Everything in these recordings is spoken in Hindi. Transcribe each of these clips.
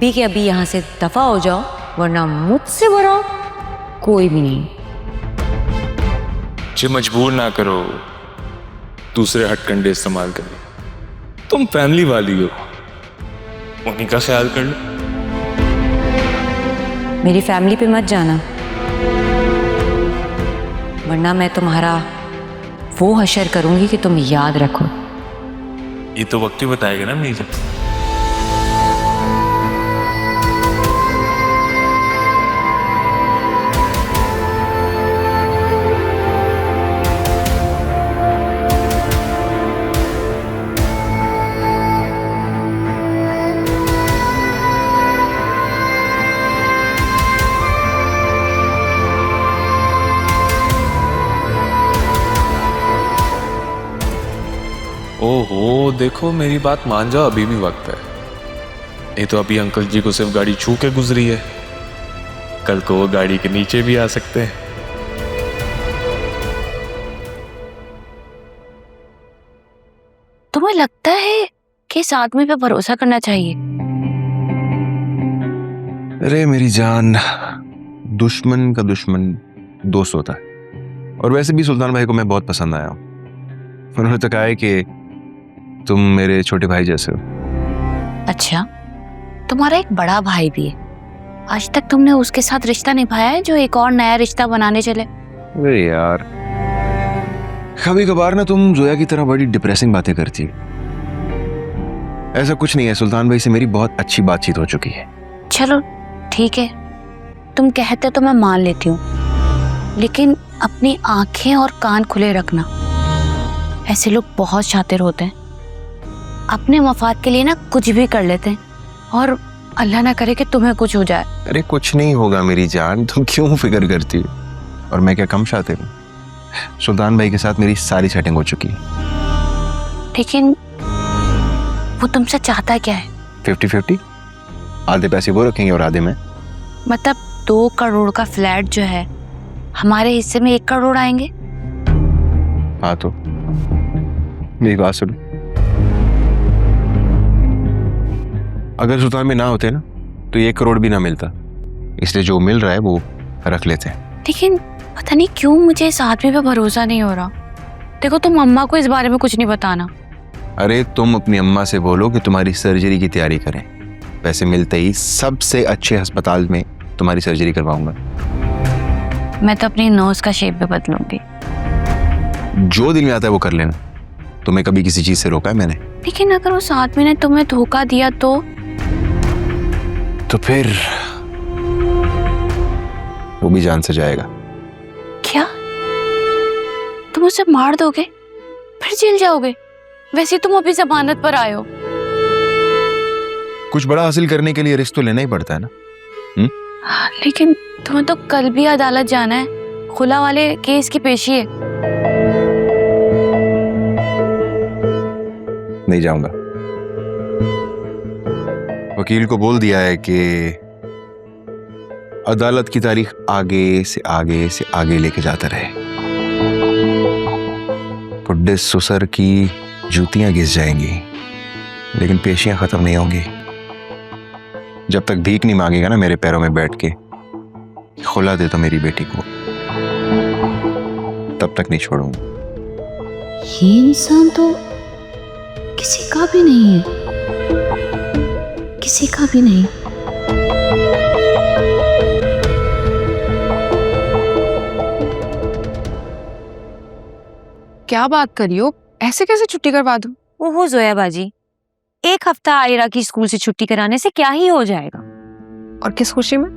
अभी के अभी यहाँ से दफा हो जाओ, वरना मुझसे बुरा कोई भी नहीं। मुझे मजबूर ना करो दूसरे हथकंडे इस्तेमाल करने। तुम फैमिली वाली हो, उन्हीं का ख्याल कर लो। मेरी फैमिली पे मत जाना, वरना मैं तुम्हारा वो हशर करूंगी कि तुम याद रखो। ये तो वक्त ही बताएगा ना मीजा। ओहो, देखो मेरी बात मान जाओ, अभी भी वक्त है। ये तो अभी अंकल जी को सिर्फ गाड़ी छू के गुजरी है, कल को वो गाड़ी के नीचे भी आ सकते हैं। तुम्हें लगता है कि इस आदमी पे भरोसा करना चाहिए? अरे मेरी जान, दुश्मन का दुश्मन दोस्त होता है। और वैसे भी सुल्तान भाई को मैं बहुत पसंद आया हूँ। उन्होंने तो कहा है कि तुम मेरे छोटे भाई जैसे हो। अच्छा, तुम्हारा एक बड़ा भाई भी है। आज तक तुमने उसके साथ रिश्ता निभाया है जो एक और नया रिश्ता बनाने चले? अरे यार, कभी कभार ना तुम जोया की तरह बड़ी डिप्रेसिंग बातें करती हो। ऐसा कुछ नहीं है, सुल्तान भाई से मेरी बहुत अच्छी बातचीत हो चुकी है। चलो ठीक है, तुम कहते तो मैं मान लेती हूँ, लेकिन अपनी आंखें और कान खुले रखना। ऐसे लोग बहुत शातिर होते हैं, अपने मफाद के लिए ना कुछ भी कर लेते हैं, और अल्लाह ना करे कि तुम्हें कुछ हो जाए। अरे कुछ नहीं होगा मेरी जान, तुम क्यों फिक्र करती हो? और मैं क्या कम शातिर हूँ? सुल्तान भाई के साथ मेरी सारी सेटिंग हो चुकी है। लेकिन वो तुमसे चाहता क्या है? 50-50, आधे पैसे वो रखेंगे और आधे मैं। मतलब 2 करोड़ का फ्लैट जो है, हमारे हिस्से में 1 करोड़ आएंगे। हाँ तो मेरी बात सुनो, अगर सुल्तान में ना होते ना तो 1 करोड़ भी ना मिलता, इसलिए जो मिल रहा है वो रख लेते हैं। लेकिन पता नहीं क्यों मुझे इस आदमी पे भरोसा नहीं हो रहा। देखो, तुम अम्मा को इस बारे में कुछ नहीं बताना। अरे तुम अपनी अम्मा से बोलो कि तुम्हारी सर्जरी की तैयारी करें, पैसे मिलते ही सबसे अच्छे अस्पताल में तुम्हारी सर्जरी करवाऊंगा। मैं तो अपनी नोज का शेप भी बदलूंगी। जो दिल में आता है वो कर लेना, तुम्हें कभी किसी चीज से रोका है मैंने? लेकिन अगर उस आदमी ने तुम्हें धोखा दिया तो फिर वो भी जान से जाएगा। क्या तुम उसे मार दोगे, फिर जेल जाओगे? वैसे तुम अभी जमानत पर आए हो। कुछ बड़ा हासिल करने के लिए रिस्क तो लेना ही पड़ता है ना। लेकिन तुम्हें तो कल भी अदालत जाना है, खुला वाले केस की पेशी है। नहीं जाऊंगा। वकील को बोल दिया है कि अदालत की तारीख आगे से आगे से आगे लेके जाता रहे। बुड्ढे सुसर की जूतियां घिस जाएंगी, लेकिन पेशियां खत्म नहीं होंगी। जब तक भीख नहीं मांगेगा ना मेरे पैरों में बैठ के, खुला दे तो मेरी बेटी को, तब तक नहीं छोड़ूंगा। ये इंसान तो किसी का भी नहीं है, किसी का भी नहीं। क्या बात करी हो? ऐसे कैसे छुट्टी करवा दूं? ओहो जोया बाजी, 1 हफ्ता आयरा की स्कूल से छुट्टी कराने से क्या ही हो जाएगा। और किस खुशी में?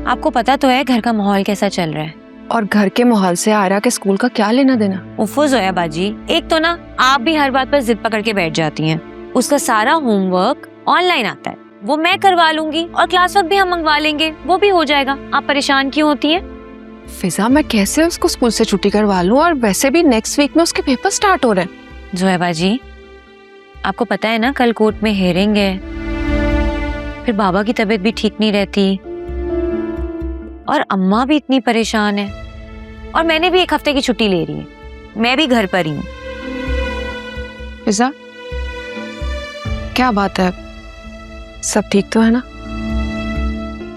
आपको पता तो है घर का माहौल कैसा चल रहा है। और घर के माहौल से आयरा के स्कूल का क्या लेना देना? उफ़ो जोया बाजी, एक तो ना आप भी हर बात पर जिद पकड़ के बैठ जाती हैं। उसका सारा होमवर्क ऑनलाइन आता है, वो मैं करवा लूंगी, और क्लास वर्क भी हम मंगवा लेंगे, वो भी हो जाएगा। आप परेशान क्यों होती हैं? फिजा, मैं कैसे उसको स्कूल से छुट्टी करवा लूं? और वैसे भी नेक्स्ट वीक में उसके पेपर स्टार्ट हो रहे हैं। जोया बाजी, आपको पता है ना कल कोर्ट में हेयरिंग है, फिर बाबा की तबीयत भी ठीक नहीं रहती, और अम्मा भी इतनी परेशान है, और मैंने भी 1 हफ्ते की छुट्टी ले रही है। मैं भी घर पर ही हूँ। फिजा, क्या बात है? सब ठीक तो है ना?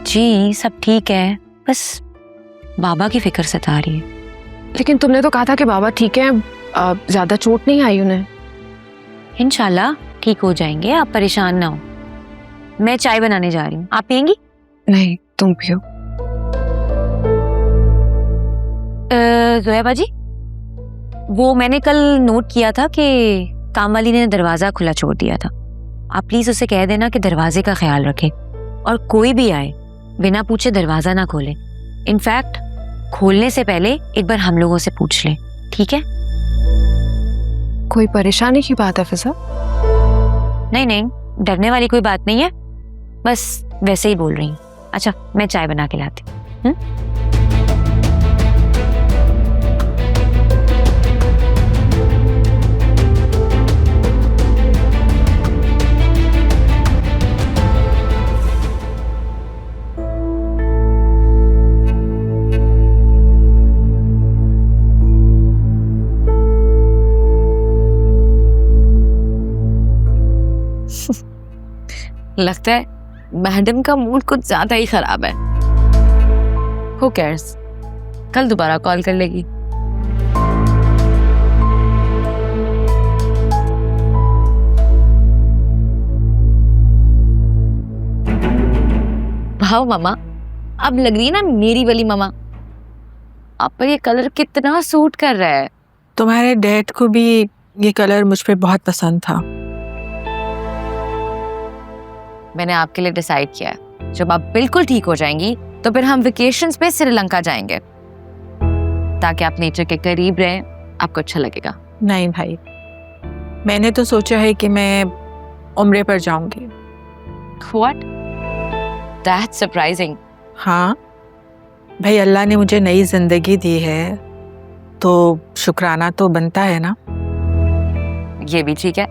जी सब ठीक है, बस बाबा की फिक्र सता रही है। लेकिन तुमने तो कहा था कि बाबा ठीक है, ज्यादा चोट नहीं आई उन्हें। इंशाल्लाह ठीक हो जाएंगे, आप परेशान ना हो। मैं चाय बनाने जा रही हूँ, आप पियेंगी? नहीं, तुम पियो। जोया जी, वो मैंने कल नोट किया था कि काम वाली ने दरवाजा खुला छोड़ दिया था। आप प्लीज उसे कह देना कि दरवाजे का ख्याल रखे और कोई भी आए बिना पूछे दरवाजा ना खोले। इनफैक्ट खोलने से पहले एक बार हम लोगों से पूछ ले, ठीक है? कोई परेशानी की बात है फिजा? नहीं नहीं, डरने वाली कोई बात नहीं है, बस वैसे ही बोल रही हूँ। अच्छा, मैं चाय बना के लाती हूँ। लगता है मैडम का मूड कुछ ज्यादा ही खराब है। Who cares? कल दोबारा कॉल कर लेगी। वाह मामा, अब लग रही है ना मेरी वाली मामा। आप पर ये कलर कितना सूट कर रहा है। तुम्हारे डैड को भी ये कलर मुझ पे बहुत पसंद था। मैंने आपके लिए डिसाइड किया है, जब आप बिल्कुल ठीक हो जाएंगी तो फिर हम वेकेशंस पे श्रीलंका जाएंगे, ताकि आप नेचर के करीब रहें, आपको अच्छा लगेगा। नहीं भाई, मैंने तो सोचा है कि मैं उम्रे पर जाऊंगी। What? That's surprising. हाँ भाई, अल्लाह ने मुझे नई जिंदगी दी है तो शुक्राना तो बनता है ना। ये भी ठीक है।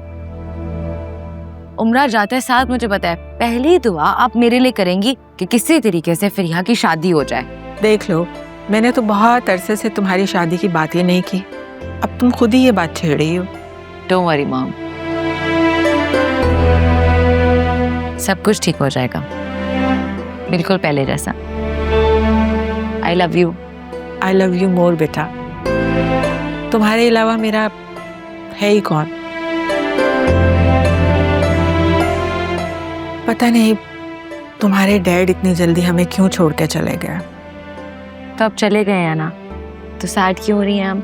उम्रा जाते साथ मुझे पता है पहली दुआ आप मेरे लिए करेंगी कि किसी तरीके से फिरिया की शादी हो जाए। देख लो, मैंने तो बहुत अरसे से तुम्हारी शादी की बात ही नहीं की, अब तुम खुद ही ये बात छेड़ रही हो। डोंट वरी मॉम, सब कुछ ठीक हो जाएगा, बिल्कुल पहले जैसा। I love you. I love you more बेटा। तुम्हारे अलावा मेरा है ही कौन। पता नहीं तुम्हारे डैड इतनी जल्दी हमें क्यों छोड़ के चले गए। तो अब चले गए हैं ना, तो सैड क्यों हो रही हैं हम?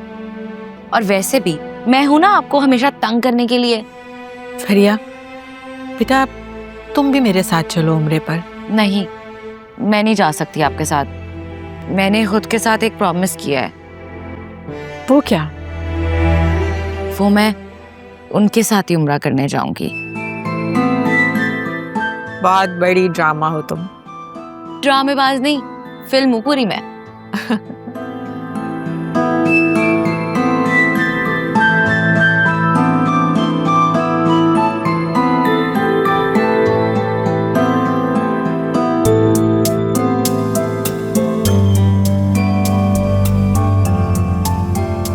और वैसे भी मैं हूं ना आपको हमेशा तंग करने के लिए। फरिया बेटा, तुम भी मेरे साथ चलो उम्रे पर। नहीं, मैं नहीं जा सकती आपके साथ। मैंने खुद के साथ एक प्रॉमिस किया है। वो क्या? वो मैं उनके साथ ही उम्रा करने जाऊंगी। बहुत बड़ी ड्रामा हो तुम। ड्रामेबाज नहीं, फिल्म हूं पूरी मैं।